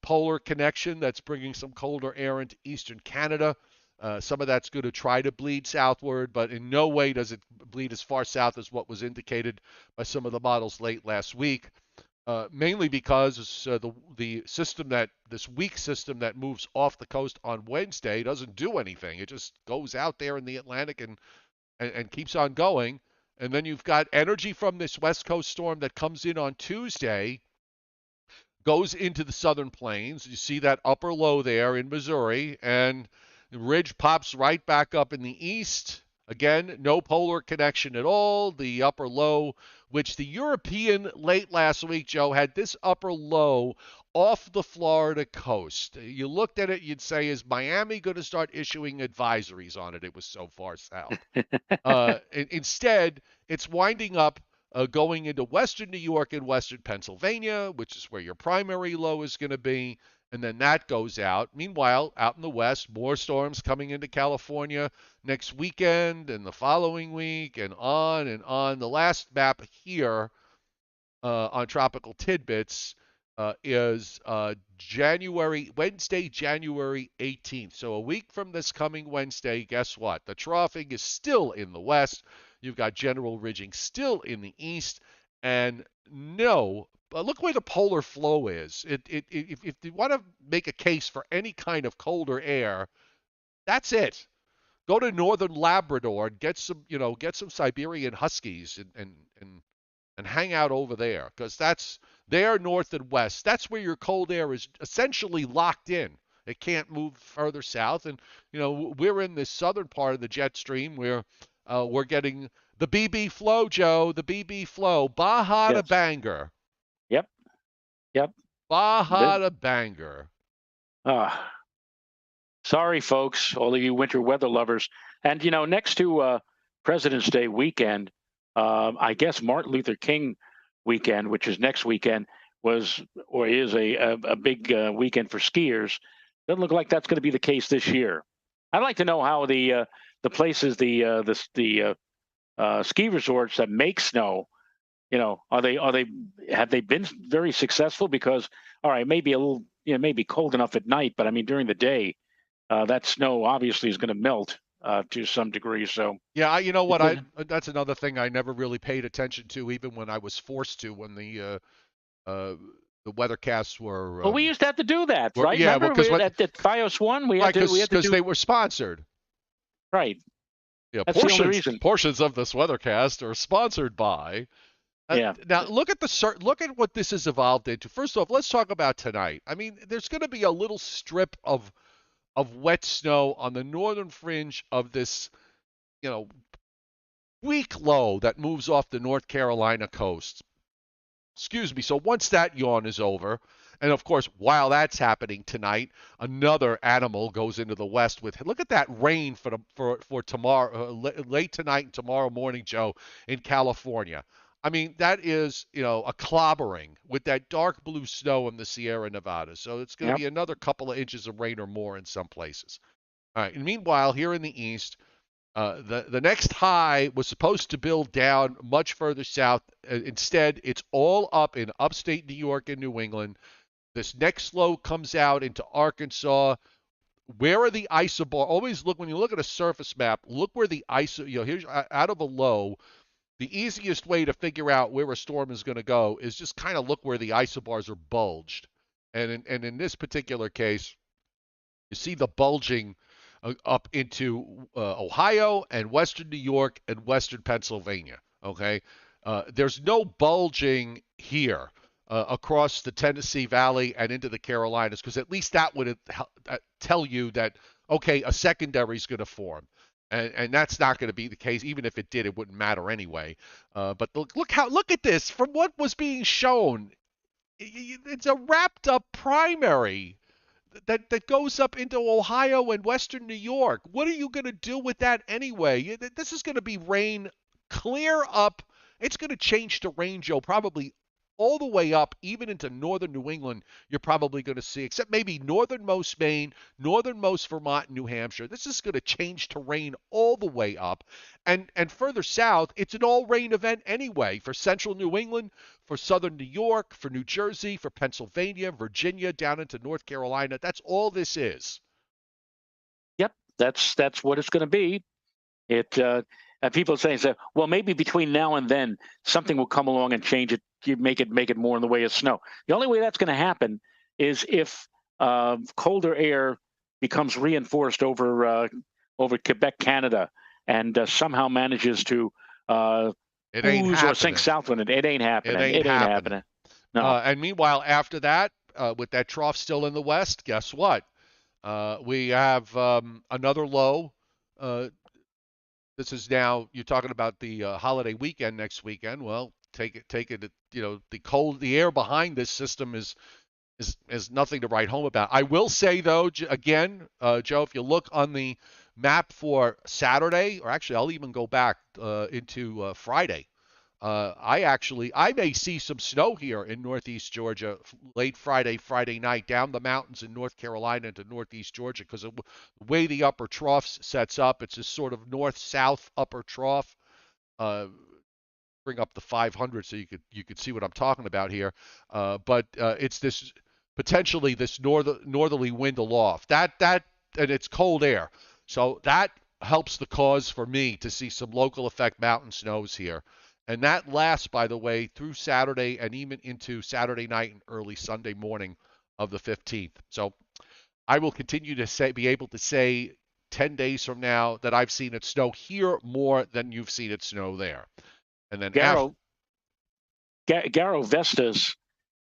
A: polar connection that's bringing some colder air into eastern Canada. Some of that's going to try to bleed southward, but in no way does it bleed as far south as what was indicated by some of the models late last week. Mainly because the system this weak system that moves off the coast on Wednesday doesn't do anything. It just goes out there in the Atlantic and keeps on going. And then you've got energy from this West Coast storm that comes in on Tuesday, goes into the southern plains. You see that upper low there in Missouri, and the ridge pops right back up in the east. Again, no polar connection at all. The upper low, which the European late last week, Joe, had this upper low off the Florida coast. You looked at it, you'd say, is Miami going to start issuing advisories on it? It was so far south. Instead, it's winding up going into western New York and western Pennsylvania, which is where your primary low is going to be. And then that goes out. Meanwhile, out in the west, more storms coming into California next weekend and the following week and on and on. The last map here on Tropical Tidbits is Wednesday, January 18th. So a week from this coming Wednesday, guess what? The troughing is still in the west. You've got general ridging still in the east. And no, but look where the polar flow is. If you want to make a case for any kind of colder air, that's it. Go to northern Labrador and get some Siberian Huskies and hang out over there, because that's there north and west. That's where your cold air is essentially locked in. It can't move further south. And we're in this southern part of the jet stream where we're getting the BB flow, Joe, the BB flow, Baja to Bangor.
B: Yep.
A: Baja to Bangor.
B: Sorry, folks, all of you winter weather lovers. And next to President's Day weekend, I guess Martin Luther King weekend, which is next weekend, is a big weekend for skiers. Doesn't look like that's going to be the case this year. I'd like to know how the places, the ski resorts that make snow, have they been very successful? Because all right, maybe a little, maybe cold enough at night, but I mean during the day, that snow obviously is going to melt to some degree. So
A: yeah, that's another thing I never really paid attention to, even when I was forced to, when the weathercasts were.
B: Well, we used to have to do that, right?
A: Yeah,
B: remember at BIOS 1, we had to
A: because they were sponsored.
B: Right.
A: Yeah,
B: that's the only reason.
A: Portions of this weathercast are sponsored by.
B: Yeah.
A: Now look at what this has evolved into. First off, let's talk about tonight. I mean, there's going to be a little strip of wet snow on the northern fringe of this, weak low that moves off the North Carolina coast. Excuse me. So once that yawn is over, and of course, while that's happening tonight, another animal goes into the west with. Look at that rain for tomorrow, late tonight and tomorrow morning, Joe, in California. I mean, that is, a clobbering with that dark blue snow in the Sierra Nevada. So it's going to be another couple of inches of rain or more in some places. All right. And meanwhile, here in the east, the next high was supposed to build down much further south. Instead, it's all up in upstate New York and New England. This next low comes out into Arkansas. Where are the isobars? Always look, when you look at a surface map, look where the here's out of a low. The easiest way to figure out where a storm is going to go is just kind of look where the isobars are bulged. And in this particular case, you see the bulging up into Ohio and western New York and western Pennsylvania. Okay, there's no bulging here across the Tennessee Valley and into the Carolinas, because at least that would tell you that, okay, a secondary is going to form. And that's not going to be the case. Even if it did, it wouldn't matter anyway. But look at this. From what was being shown, it's a wrapped up primary that goes up into Ohio and western New York. What are you going to do with that anyway? This is going to be rain clear up. It's going to change to rain, Joe, probably all the way up, even into northern New England. You're probably going to see, except maybe northernmost Maine, northernmost Vermont, and New Hampshire. This is going to change to rain all the way up. And further south, it's an all-rain event anyway for central New England, for southern New York, for New Jersey, for Pennsylvania, Virginia, down into North Carolina. That's all this is.
B: Yep, that's what it's going to be. People saying, well, maybe between now and then something will come along and change it. You make it more in the way of snow. The only way that's going to happen is if colder air becomes reinforced over Quebec, Canada, and somehow manages to ooze or sink southwind. It ain't happening. It ain't happening. No.
A: And meanwhile, after that, with that trough still in the west, guess what? We have another low This is now you're talking about the holiday weekend next weekend. Well, take it. The air behind this system is nothing to write home about. I will say though, again, Joe, if you look on the map for Saturday, or actually I'll even go back into Friday. I may see some snow here in Northeast Georgia late Friday night down the mountains in North Carolina into Northeast Georgia because of the way the upper trough sets up. It's this sort of north-south upper trough. Uh, Bring up the 500 so you could see what I'm talking about here. But it's this potentially this northerly wind aloft. That and it's cold air, so that helps the cause for me to see some local effect mountain snows here. And that lasts, by the way, through Saturday and even into Saturday night and early Sunday morning of the 15th. So I will continue to be able to say 10 days from now that I've seen it snow here more than you've seen it snow there. And then after.
B: Garo Vestas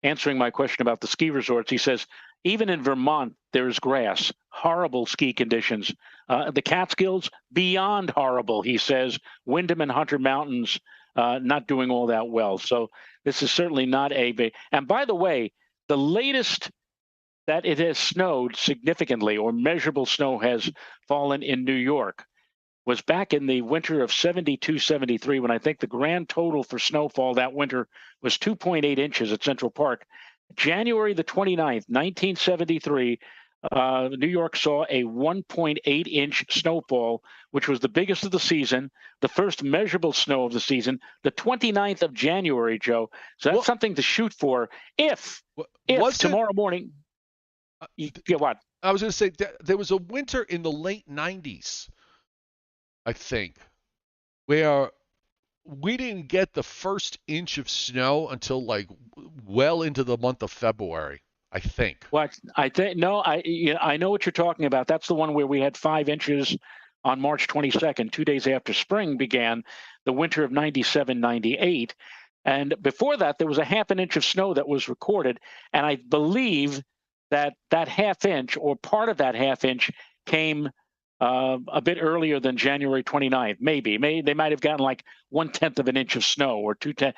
B: answering my question about the ski resorts. He says, even in Vermont, there is grass, horrible ski conditions. The Catskills, beyond horrible, he says. Windham and Hunter Mountains, not doing all that well. So this is certainly not a big. And by the way, the latest that it has snowed significantly or measurable snow has fallen in New York was back in the winter of 72, 73, when I think the grand total for snowfall that winter was 2.8 inches at Central Park. January the 29th, 1973, New York saw a 1.8-inch snowfall, which was the biggest of the season, the first measurable snow of the season, the 29th of January, Joe. So that's something to shoot for if tomorrow morning. Yeah, what?
A: I was going to say there was a winter in the late 90s, I think, where we didn't get the first inch of snow until like well into the month of February, I think.
B: What I think? No, I know what you're talking about. That's the one where we had 5 inches on March 22nd, 2 days after spring began, the winter of 97, 98. And before that, there was a half an inch of snow that was recorded. And I believe that half inch or part of that half inch came a bit earlier than January 29th, maybe. They might have gotten like 1/10 of an inch of snow or 2/10.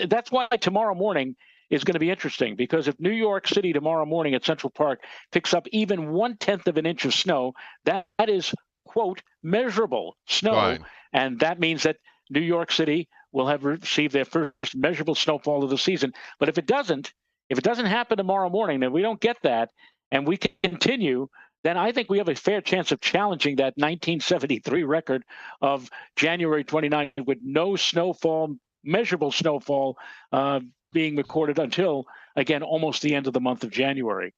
B: That's why tomorrow morning is going to be interesting, because if New York City tomorrow morning at Central Park picks up even 1/10 of an inch of snow, that is, quote, measurable snow.
A: Right.
B: And that means that New York City will have received their first measurable snowfall of the season. But if it doesn't happen tomorrow morning, then we don't get that, and we continue, then I think we have a fair chance of challenging that 1973 record of January 29th with no snowfall, measurable snowfall being recorded until, again, almost the end of the month of January.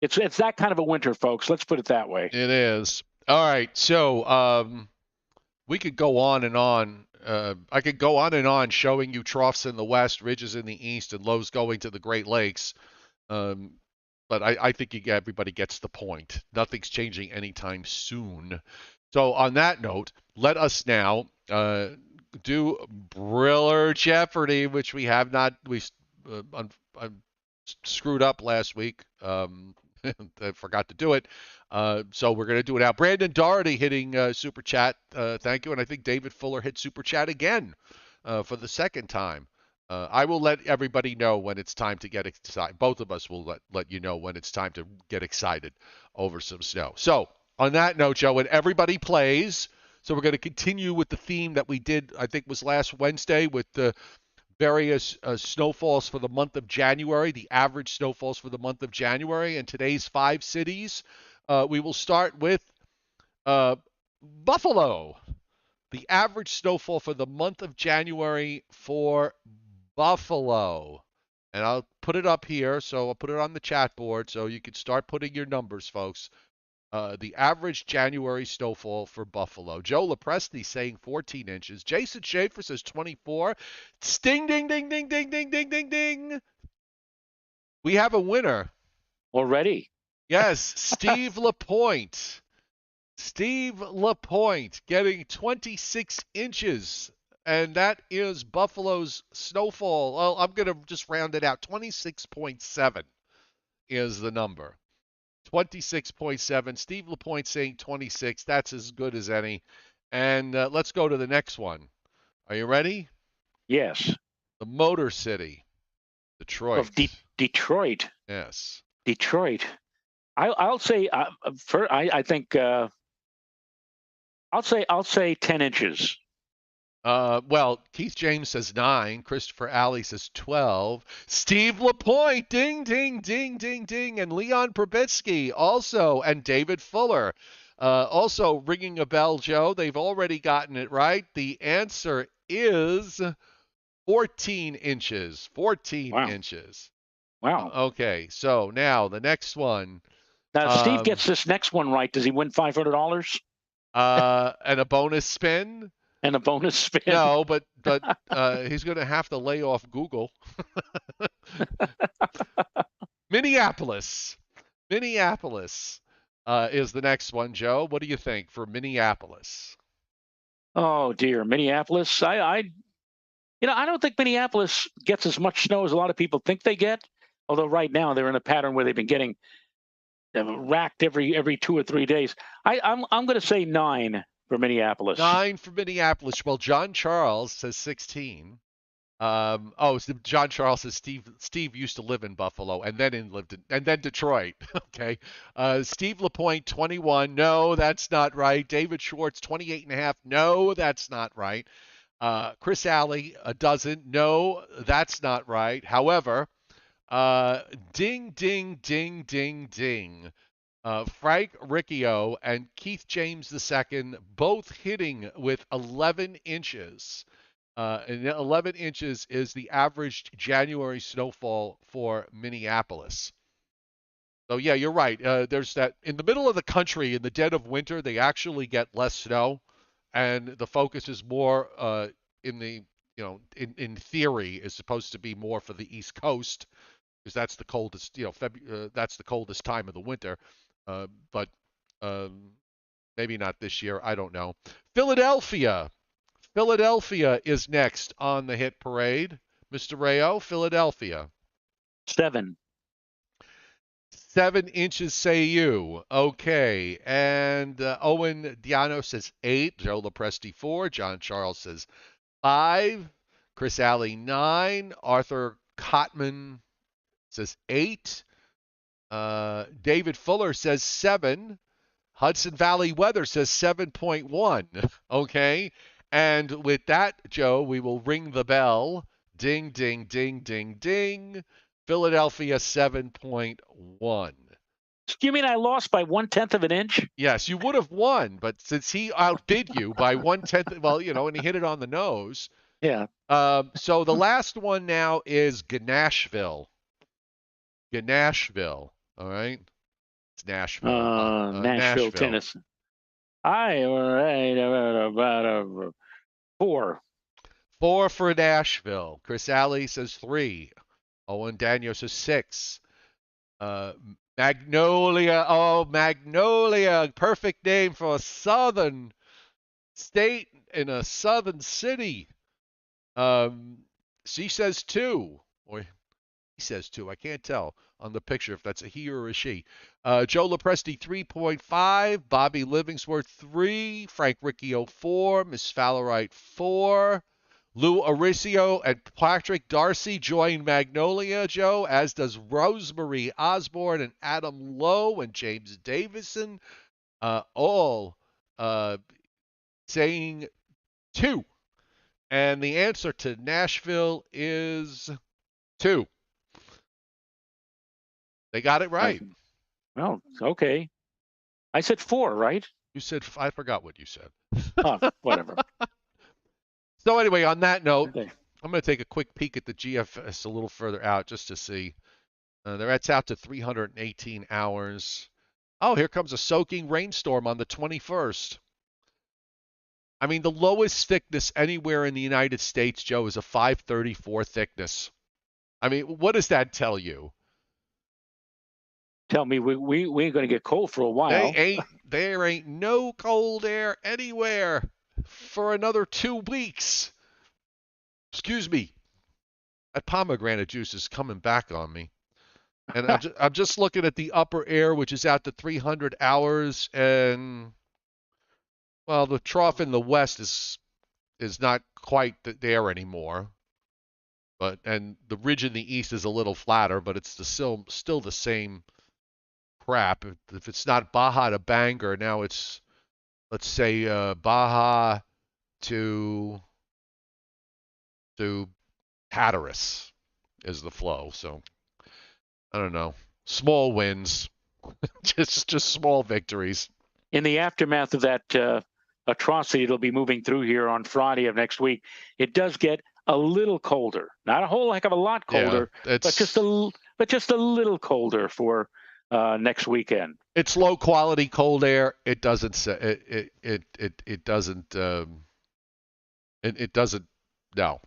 B: It's that kind of a winter, folks. Let's put it that way.
A: It is. All right. So we could go on and on. I could go on and on showing you troughs in the west, ridges in the east, and lows going to the Great Lakes. But I think everybody gets the point. Nothing's changing anytime soon. So on that note, let us now do Briller Jeopardy, which we have not. We screwed up last week. I forgot to do it. So we're going to do it now. Brandon Doherty hitting Super Chat. Thank you. And I think David Fuller hit Super Chat again for the second time. I will let everybody know when it's time to get excited. Both of us will let you know when it's time to get excited over some snow. So on that note, Joe, when everybody plays, so we're going to continue with the theme that we did, I think was last Wednesday, with the various snowfalls for the month of January, the average snowfalls for the month of January, and today's 5 cities. We will start with Buffalo. The average snowfall for the month of January for Buffalo. And I'll put it up here, so I'll put it on the chat board so you can start putting your numbers, folks. The average January snowfall for Buffalo. Joe LaPresti saying 14 inches. Jason Schaefer says 24. Sting, ding, ding, ding, ding, ding, ding, ding, ding. We have a winner.
B: Already?
A: Yes, Steve LaPointe. Steve LaPointe getting 26 inches. And that is Buffalo's snowfall. Well, I'm going to just round it out. 26.7 is the number. 26.7. Steve LaPointe saying 26. That's as good as any. And let's go to the next one. Are you ready?
B: Yes.
A: The Motor City,
B: Of
A: Detroit.
B: Detroit.
A: Yes.
B: Detroit. I'll say I think I'll say 10 inches.
A: Well, Keith James says 9. Christopher Alley says 12. Steve Lapointe, ding, ding, ding, ding, ding. And Leon Probitsky also. And David Fuller. Also ringing a bell, Joe. They've already gotten it right. The answer is 14 inches. 14
B: Wow.
A: inches.
B: Wow.
A: Okay, so now the next one.
B: Now, if Steve gets this next one right, does he win $500
A: And a bonus spin?
B: and a bonus spin?
A: No, but he's going to have to lay off Google. Minneapolis. Minneapolis is the next one, Joe. What do you think for Minneapolis?
B: Oh dear, Minneapolis. I don't think Minneapolis gets as much snow as a lot of people think they get. Although right now they're in a pattern where they've been getting racked every 2 or 3 days. I'm going to say 9 for Minneapolis.
A: 9 for Minneapolis. Well, John Charles says 16. John Charles says Steve used to live in Buffalo and then Detroit. Okay. Steve Lapointe 21. No, that's not right. David Schwartz 28.5. No, that's not right. Chris Alley a dozen. No, that's not right. However, ding ding ding ding ding. Frank Riccio and Keith James II both hitting with 11 inches. And 11 inches is the average January snowfall for Minneapolis. So yeah, you're right. There's that in the middle of the country in the dead of winter, they actually get less snow, and the focus is more in the in theory is supposed to be more for the East Coast because that's the coldest that's the coldest time of the winter. But maybe not this year. I don't know. Philadelphia. Philadelphia is next on the hit parade. Mr. Rayo, Philadelphia.
B: 7.
A: 7 inches, say you. Okay. And Owen Diano says 8. Joe Lopresti 4. John Charles says 5. Chris Alley 9. Arthur Cotman says 8. David Fuller says 7. Hudson Valley Weather says 7.1. Okay. And with that, Joe, we will ring the bell. Ding, ding, ding, ding, ding. Philadelphia 7.1.
B: You mean I lost by 1/10 of an inch?
A: Yes, you would have won, but since he outbid you by 1/10, well, and he hit it on the nose.
B: Yeah.
A: So the last one now is Nashville. Nashville. All right. It's Nashville.
B: Nashville, Tennessee. About 4.
A: 4 for Nashville. Chris Alley says 3. Owen Daniel says 6. Magnolia. Oh, Magnolia. Perfect name for a southern state in a southern city. She says 2. Or he says 2. I can't tell on the picture if that's a he or a she. Joe Lopresti 3.5. Bobby Livingsworth 3. Frank Riccio 4. Miss Fallerite 4. Lou Aricio and Patrick Darcy join Magnolia, Joe, as does Rosemary Osborne and Adam Lowe and James Davison, all saying 2. And the answer to Nashville is 2. They got it right.
B: Well, okay. I said 4, right?
A: You said, I forgot what you said.
B: Whatever.
A: So anyway, on that note,
B: Okay.
A: I'm going to take a quick peek at the GFS a little further out just to see. That's out to 318 hours. Oh, here comes a soaking rainstorm on the 21st. I mean, the lowest thickness anywhere in the United States, Joe, is a 534 thickness. I mean, what does that tell you?
B: Tell me we ain't going to get cold for a while.
A: There ain't no cold air anywhere for another 2 weeks. Excuse me. That pomegranate juice is coming back on me. And I'm just looking at the upper air, which is out to 300 hours, and Well, the trough in the west is not quite there anymore, and the ridge in the east is a little flatter, but it's still the same crap. If it's not Baja to Bangor, now it's, let's say, Baja to Hatteras is the flow. So I don't know. Small wins, just small victories.
B: In the aftermath of that atrocity that'll be moving through here on Friday of next week, it does get a little colder. Not a whole heck of a lot colder,
A: Yeah,
B: but just a little colder for next weekend.
A: It's low quality cold air. It doesn't it doesn't it doesn't no.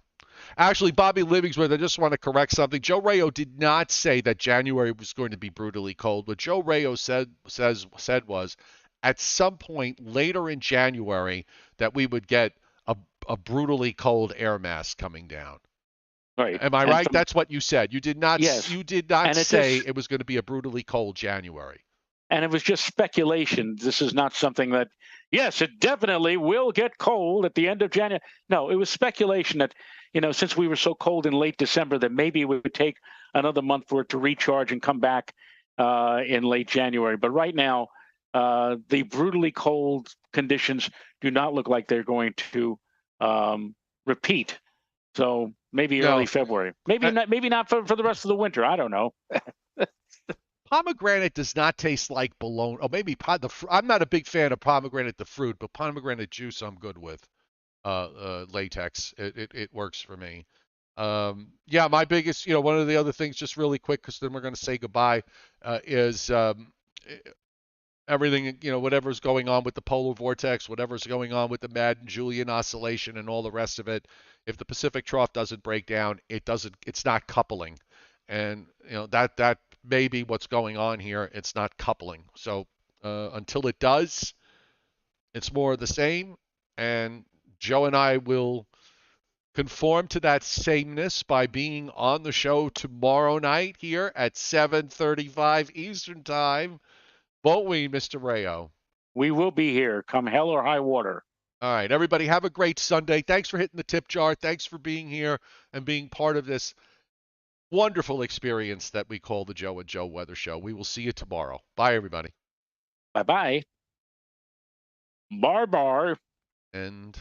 A: Actually, Bobby Livingsworth, I just want to correct something. Joe Rayo did not say that January was going to be brutally cold. What Joe Rayo said was at some point later in January that we would get a brutally cold air mass coming down.
B: Right.
A: Am I right? That's what you said. You did not.
B: Yes.
A: You did not say it was going to be a brutally cold January.
B: And it was just speculation. This is not something that, yes, it definitely will get cold at the end of January. No, it was speculation that, since we were so cold in late December, that maybe it would take another month for it to recharge and come back in late January. But right now, the brutally cold conditions do not look like they're going to repeat. So maybe early February. Maybe not for the rest of the winter. I don't know.
A: Pomegranate does not taste like bologna. Oh, maybe I'm not a big fan of pomegranate the fruit, but pomegranate juice I'm good with. Latex, it works for me. Yeah, my biggest, one of the other things, just really quick, because then we're going to say goodbye, is everything, whatever's going on with the polar vortex, whatever's going on with the Madden-Julian oscillation and all the rest of it. If the Pacific trough doesn't break down, it's not coupling. And that may be what's going on here. It's not coupling. So until it does, it's more of the same. And Joe and I will conform to that sameness by being on the show tomorrow night here at 7:35 Eastern Time. Won't we, Mr. Rayo?
B: We will be here, come hell or high water.
A: All right, everybody, have a great Sunday. Thanks for hitting the tip jar. Thanks for being here and being part of this wonderful experience that we call the Joe and Joe Weather Show. We will see you tomorrow. Bye, everybody.
B: Bye-bye. Bar.
A: And